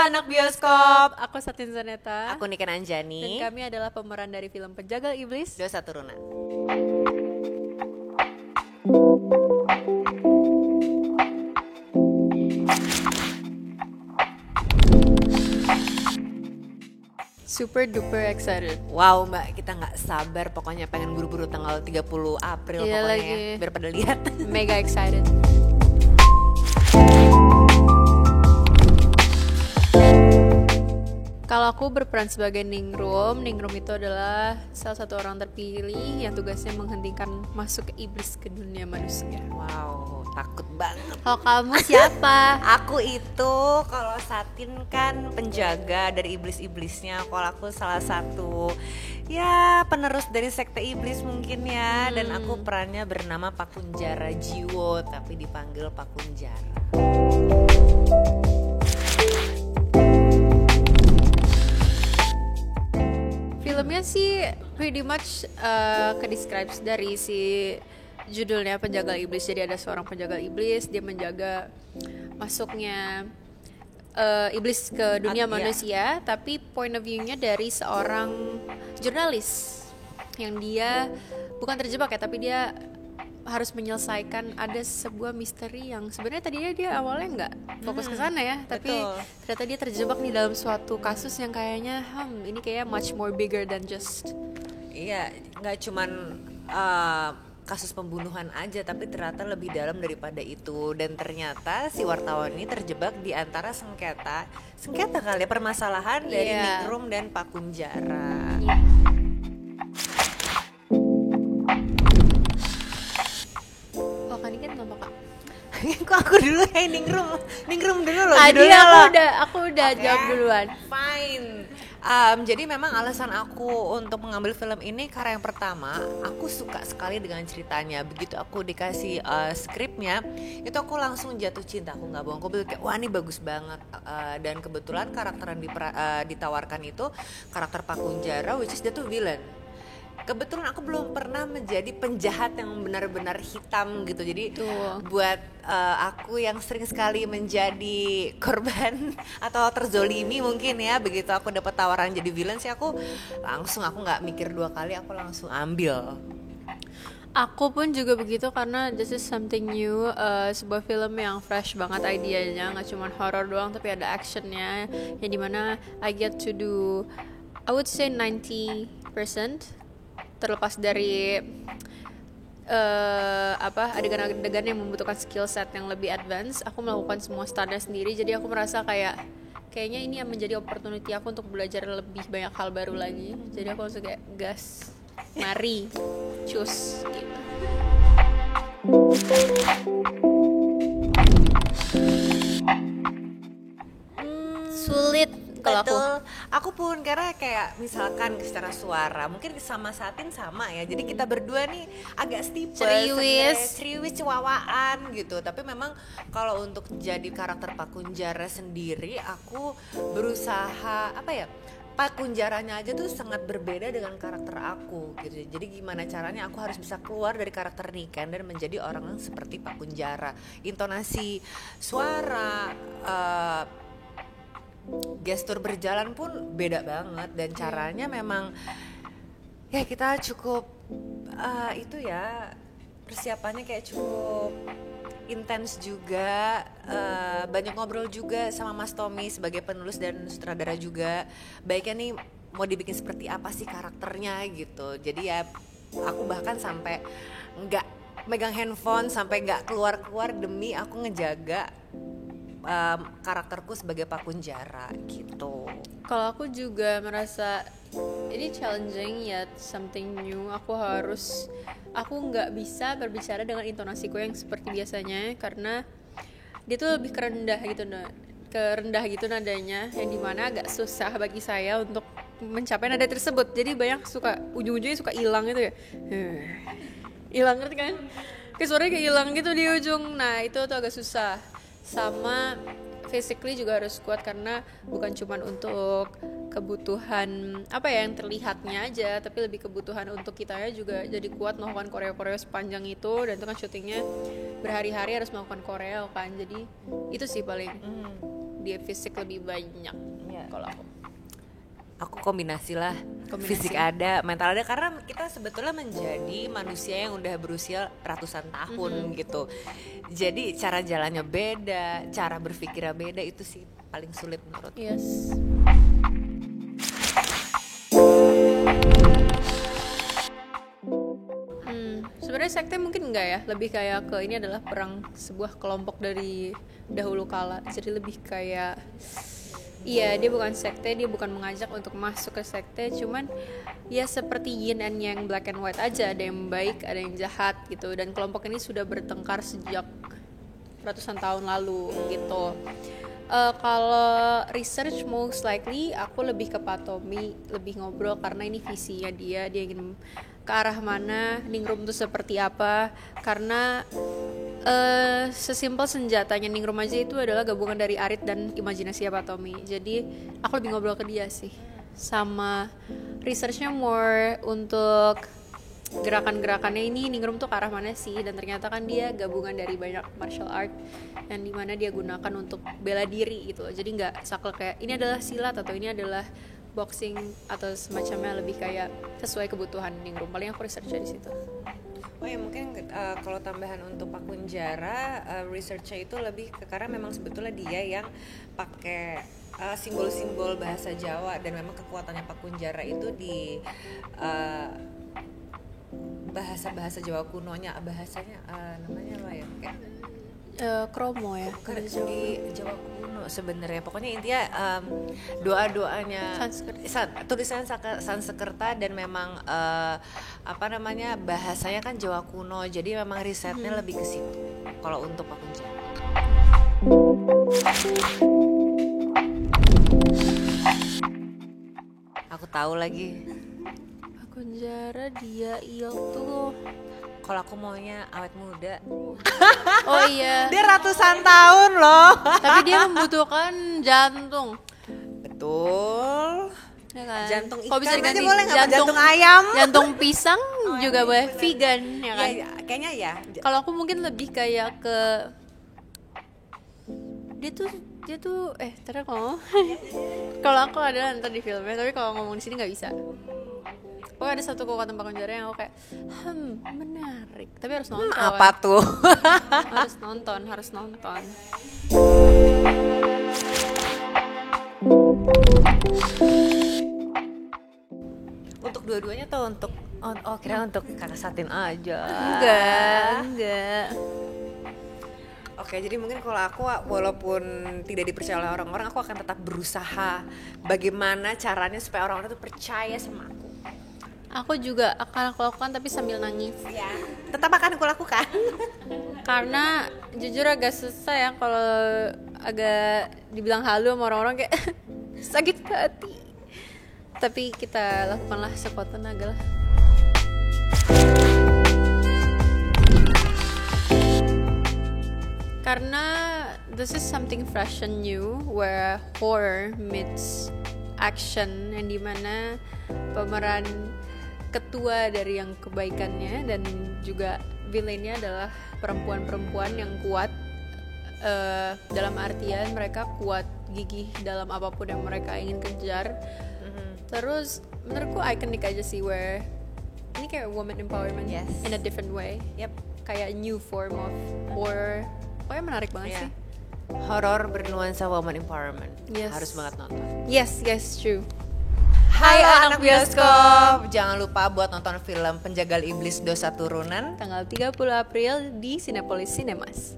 anak bioskop. Aku Satin Zaneta. Aku Niken Anjani. Dan kami adalah pemeran dari film Penjagal Iblis Dosa Turunan. Super duper excited. Wow mbak, kita gak sabar pokoknya pengen buru-buru tanggal 30 April Iya pokoknya lagi. ya, biar pada lihat. Mega excited. Kalau aku berperan sebagai Ningrum itu adalah salah satu orang terpilih yang tugasnya menghentikan masuk ke iblis ke dunia manusia. Wow, takut banget. Kalau kamu siapa? Aku itu, kalau Satin kan penjaga dari iblis-iblisnya. Kalau aku salah satu ya penerus dari sekte iblis mungkin ya. Dan aku perannya bernama Pakunjara Jiwo, tapi dipanggil Pakunjara. Filmnya sih pretty much ke-describes dari si judulnya Penjagal Iblis. Jadi ada seorang penjagal iblis, dia menjaga masuknya iblis ke dunia manusia, tapi point of view-nya dari seorang jurnalis yang dia bukan terjebak ya, tapi dia harus menyelesaikan ada sebuah misteri yang sebenarnya tadinya dia awalnya nggak fokus ke sana ya, tapi ternyata dia terjebak di dalam suatu kasus yang kayaknya ini kayak much more bigger than just nggak cuman kasus pembunuhan aja, tapi ternyata lebih dalam daripada itu. Dan ternyata si wartawan ini terjebak di antara sengketa kali ya, permasalahan dari Ningrum dan Pakunjara. Kan ini kan nama kak. Kok aku dulu ya, Ningrum dulu loh. Tadi aku udah jawab duluan. Fine. Jadi memang alasan aku untuk mengambil film ini karena yang pertama, aku suka sekali dengan ceritanya. Begitu aku dikasih skripnya, itu aku langsung jatuh cinta. Aku nggak bohong, aku bilang kayak wah ini bagus banget. Dan kebetulan karakter yang ditawarkan itu karakter Pakunjara, which is dia tuh villain. Kebetulan aku belum pernah menjadi penjahat yang benar-benar hitam gitu. Jadi buat aku yang sering sekali menjadi korban atau terzolimi mungkin ya, begitu aku dapat tawaran jadi villain sih aku nggak mikir dua kali, aku langsung ambil. Aku pun juga begitu karena this is something new, sebuah film yang fresh banget idenya, nggak cuma horror doang tapi ada actionnya, yang dimana I get to do I would say 90%. Terlepas dari adegan-adegan yang membutuhkan skill set yang lebih advance, aku melakukan semua stuntnya sendiri. Jadi aku merasa kayaknya ini yang menjadi opportunity aku untuk belajar lebih banyak hal baru lagi. Jadi aku langsung kayak gas, mari, cus gitu. Sulit kalau aku pun, karena kayak misalkan secara suara mungkin sama Satin sama ya, jadi kita berdua nih agak stipes, serius cewawaan gitu. Tapi memang kalau untuk jadi karakter Pakunjara sendiri, aku berusaha Pakunjaranya aja tuh sangat berbeda dengan karakter aku gitu. Jadi gimana caranya aku harus bisa keluar dari karakter Niken dan menjadi orang yang seperti Pakunjara. Intonasi suara, gestur berjalan pun beda banget, dan caranya memang ya kita cukup persiapannya kayak cukup intens juga, banyak ngobrol juga sama Mas Tommy sebagai penulis dan sutradara juga. Baiknya nih mau dibikin seperti apa sih karakternya gitu. Jadi ya aku bahkan sampai nggak megang handphone, sampai nggak keluar demi aku ngejaga karakterku sebagai Pakunjara gitu. Kalau aku juga merasa ini challenging ya, something new. Aku nggak bisa berbicara dengan intonasiku yang seperti biasanya karena dia tuh lebih kerendah gitu nadanya, yang dimana agak susah bagi saya untuk mencapai nada tersebut. Jadi banyak ujung-ujungnya suka hilang gitu ya. Hilang, ngerti kan? Kayak suaranya kayak hilang gitu di ujung. Nah itu tuh agak susah. Sama physically juga harus kuat, karena bukan cuma untuk kebutuhan yang terlihatnya aja, tapi lebih kebutuhan untuk kitanya juga jadi kuat melakukan koreo sepanjang itu. Dan itu kan syutingnya berhari-hari harus melakukan koreo kan, jadi itu sih paling dia fisik lebih banyak. Kalau aku kombinasi lah. Fisik ada, mental ada, karena kita sebetulnya menjadi manusia yang udah berusia ratusan tahun gitu. Jadi cara jalannya beda, cara berpikirnya beda, itu sih paling sulit menurut. Yes. Sebenarnya sekte mungkin enggak ya, lebih kayak ke ini adalah perang sebuah kelompok dari dahulu kala. Jadi lebih kayak iya, dia bukan sekte, dia bukan mengajak untuk masuk ke sekte, cuman ya seperti yin and yang, black and white aja, ada yang baik, ada yang jahat gitu. Dan kelompok ini sudah bertengkar sejak ratusan tahun lalu gitu. Kalau research most likely aku lebih ke Pak Tommy, lebih ngobrol karena ini visinya dia ingin ke arah mana, Ningrum itu seperti apa. Karena sesimpel senjatanya Ningrum aja itu adalah gabungan dari arit dan imajinasi Pak Tommy. Jadi aku lebih ngobrol ke dia sih. Sama researchnya more untuk gerakan-gerakannya ini Ningrum tuh ke arah mana sih. Dan ternyata kan dia gabungan dari banyak martial art yang dimana dia gunakan untuk bela diri gitu loh. Jadi gak saklek kayak ini adalah silat atau ini adalah boxing atau semacamnya, lebih kayak sesuai kebutuhan Ningrum. Paling aku research di situ. Oh ya, mungkin kalau tambahan untuk Pak Kunjara, researchnya itu lebih ke karena memang sebetulnya dia yang pakai simbol-simbol bahasa Jawa, dan memang kekuatannya Pak Kunjara itu di bahasa Jawa kunonya, bahasanya namanya apa ya, kayak kromo ya, di Jawa kuno sebenarnya. Pokoknya intinya doa-doanya tulisan Sanskerta, dan memang bahasanya kan Jawa kuno. Jadi memang risetnya lebih ke situ kalau untuk Pak Kunjara. Aku tahu lagi. Pak Kunjara dia tuh. Kalau aku maunya awet muda. Oh iya. Dia ratusan tahun loh. Tapi dia membutuhkan jantung. Betul. Ya kan? Jantung ikan kok bisa diganti boleh nggak? Jantung ayam. Jantung pisang juga boleh. Vegan ya kan? Ya, kayaknya ya. Kalau aku mungkin lebih kayak ke dia tuh terus kalau aku adalah ntar di filmnya, tapi kalau ngomong di sini nggak bisa. Oh, ada satu kekuatan Pak Kunjara yang aku kayak menarik, tapi harus nonton. Apa tuh? harus nonton. Untuk dua-duanya tuh untuk kira untuk Kakak Satin aja. Enggak. Oke, jadi mungkin kalau aku walaupun tidak dipercaya oleh orang-orang, aku akan tetap berusaha bagaimana caranya supaya orang-orang itu percaya sama aku. Aku juga akan aku lakukan, tapi sambil nangis. Ya, tetap akan aku lakukan. Karena jujur agak susah ya kalau agak dibilang halu sama orang-orang, kayak sakit hati. Tapi kita lakukanlah sekuat tenaga lah. Karena this is something fresh and new, where horror meets action, yang dimana pemeran ketua dari yang kebaikannya dan juga villainnya adalah perempuan-perempuan yang kuat, dalam artian mereka kuat gigih dalam apapun yang mereka ingin kejar. Terus menurutku ikonik aja sih, where ini kayak woman empowerment in a different way. Kayak new form of horror. Pokoknya menarik banget sih. Horor bernuansa woman empowerment. Harus banget nonton. Yes, true. Hai anak bioskop, jangan lupa buat nonton film Penjagal Iblis Dosa Turunan tanggal 30 April di Cinepolis Cinemas.